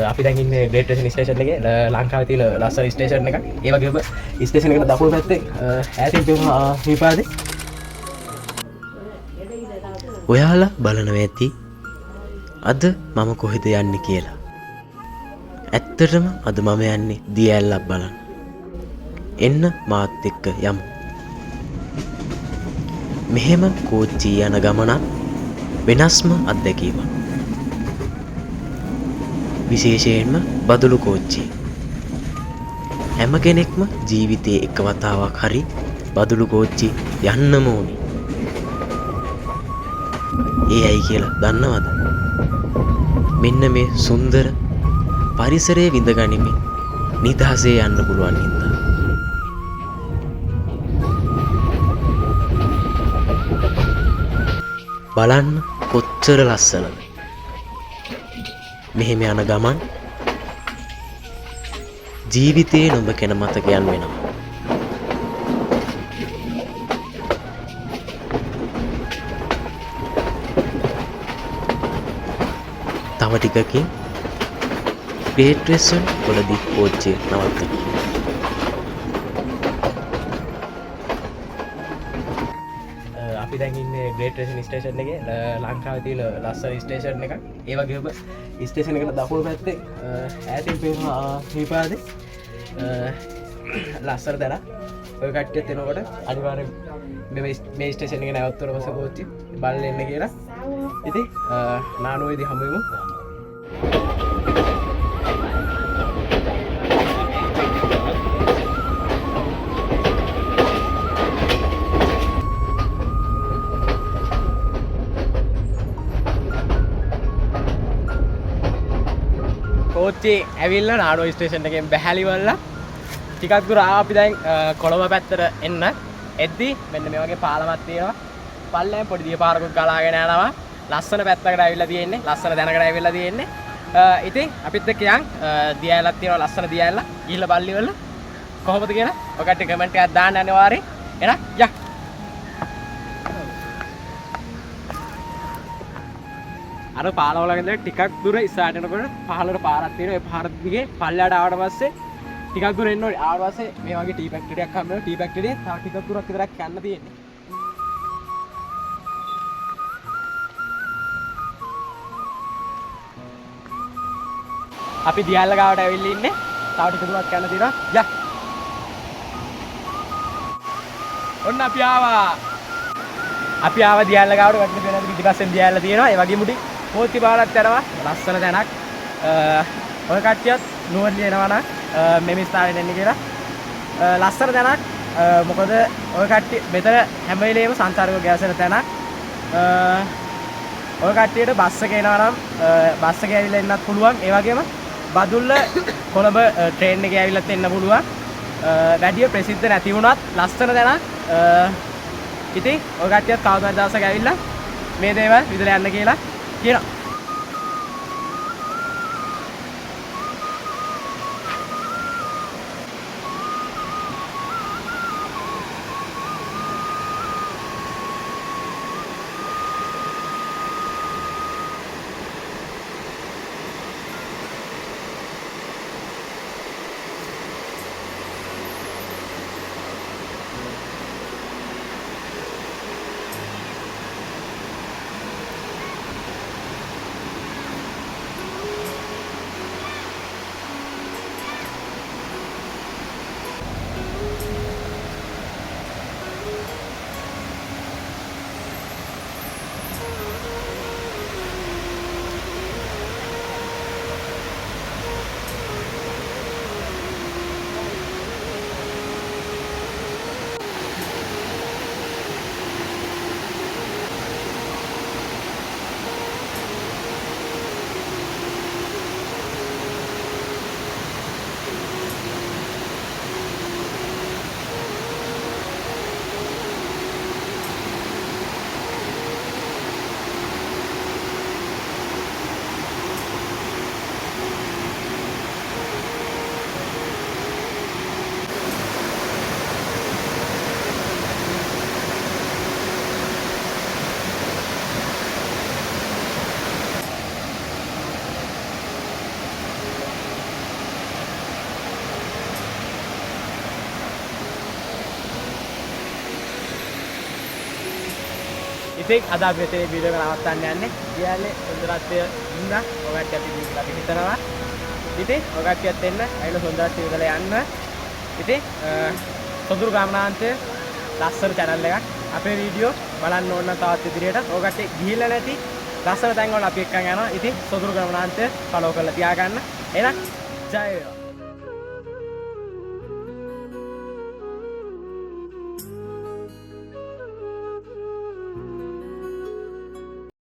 අපි දැන් ඉන්නේ ග්‍රේට් රේෂන් ස්ටේෂන් එකේ ලංකාවේ තියෙන ලස්සන ස්ටේෂන් එකක්. ඒ වගේම ස්ටේෂන් එකට දකුණු පැත්තේ ඈතින් පේනවා හිපාදේ. ඔයාලා බලනවා ඇති අද මම කොහෙද යන්නේ කියලා. ඇත්තටම අද මම යන්නේ දිය ඇල්ලක් බලන්න. එන්න මාත් එක්ක යමු. මෙහෙම කෝච්චි යන ගමනක් වෙනස්ම අත්දැකීමක්. විශේෂයෙන්ම බදුළු කෝච්චිය. හැම කෙනෙක්ම ජීවිතේ එක වතාවක් හරි බදුළු කෝච්චි යන්නම ඕනි. ඒ ඇයි කියලා දන්නවද? මෙන්න මේ සුන්දර පරිසරයේ විඳ ගනිමින් නිදහසේ යන්න පුළුවන් හින්දා. බලන්න කොච්චර ලස්සනද. මෙහෙම යන ගමන් ජීවිතයේ නොබකෙන මතකයන් වෙනවා. තව ටිකකින් ග්‍රේට් රේෂන් වලදී කෝච්චිය නවත්තනවා. අපි දැන් ඉන්නේ ග්‍රේට් රේෂන් ස්ටේෂන් එකේ ලංකාවේ තියෙන ලස්සන ස්ටේෂන් එකක්. ඒ වගේම ස්ටේෂන් එකට දකුණු පැත්තේ ඈතින් පේනවා හිපාදේ. ලස්සන තැනක්. ඔය කට්ටියත් එනකොට අනිවාර්යෙන් මේ ස්ටේෂන් එකේ නැවතුනම කෝච්චි බලන්න එන්න කියලා. ඉතින් නානුවේදී හමු වෙමු. කෝච්චි ඇවිල්ලා නාඩෝ ස්ටේෂන් එකෙන් බැහැලිවල්ලා ටිකක් දුර ආවා. අපි දැන් කොළඹ පැත්තට එන්න එද්දි මෙන්න මේ වගේ පාලමක් තියෙනවා. පල්ලෙන් පොඩි දිය පාරකුත් ගලාගෙන යනවා. ලස්සන පැත්තකට ඇවිල්ලා තියෙන්නේ. ලස්සන දැනකට ඇවිල්ලා තියෙන්නේ. ඉතින් අපිත් එක්ක යන් දිය ඇලක් තියෙනවා. ලස්සන දිය ඇල්ල. ගිහිල්ලා බල්ලිවල කොහොමද කියලා ඔකට කමෙන්ට් එකක් දාන්න අනිවාර්යෙන්. එහෙනම් යක්. අර පාලවල ඉඳලා ටිකක් දුර ඉස්සරහට යනකොට පහළට පාරක් තියෙනවා. ඒ පාර දිගේ පල්ලයට ආවට පස්සේ ටිකක් දුර එන්න ඕනේ. ආවට පස්සේ මේ වගේ ටී ෆැක්ටරි එකක් හම්බ වෙනවා. ටී ෆැක්ටරියේ තව ටිකක් දුරක් විතරක් යන්න තියෙන්නේ. අපි දියල්ල ගාවට ඇවිල්ලා ඉන්නේ. තව ටික දුරක් යන්න තියෙනවා. යක්. ඔන්න අපි ආවා දියල්ල ගාවට. වටින දෙන පිටිපස්සෙන් දියල්ල තියෙනවා. ඒ වගේ මුටි කෝච්චි පාරක් යනවා. ලස්සන තැනක්. ඔය කට්ටියත් නුවරඑළිය එනවා නම් මෙම ස්ථානෙට එන්න කියලා. ලස්සන තැනක්. මොකද ඔය කට්ටිය මෙතන හැම වෙලේම සංචාරකයෝ ගැසෙන තැනක්. ඔය කට්ටියට බස් එක එනවා නම් බස් එකේ ඇවිල්ලා එන්නත් පුළුවන්. ඒ වගේම බදුල්ල කොළඹ ට්‍රේන් එකේ ඇවිල්ලාත් එන්න පුළුවන්. වැඩි ප්‍රසිද්ධ නැති වුණත් ලස්සන තැනක්. ඉතින් ඔය කට්ටියත් කවදාවත් දවසක ඇවිල්ලා මේ දේවල් විදලා යන්න කියලා කියනවා. ඉතින් අද අපි මේ වීඩියෝ එක නවත්තන්න යන්නේ. ගියාලේ සුන්දරත්වය ඉන්න ඔයගොල්ලෝ අපි දීලා අපි හිතනවා. ඉතින් ඔයගොල්ලෝත් එන්න අයින සුන්දරත්වය විදලා යන්න. ඉතින් සොඳුරු ගමනාන්තයේ ලස්සන channel එකක්. අපේ වීඩියෝ බලන්න ඕන නම් තවත් ඉදිරියට ඔයගොල්ලෝ ගිහිල්ලා නැති ලස්සන තැන් වල අපි එක්කන් යනවා. ඉතින් සොඳුරු ගමනාන්තය ෆලෝ කරලා තියාගන්න. එහෙනම් ජය වේවා.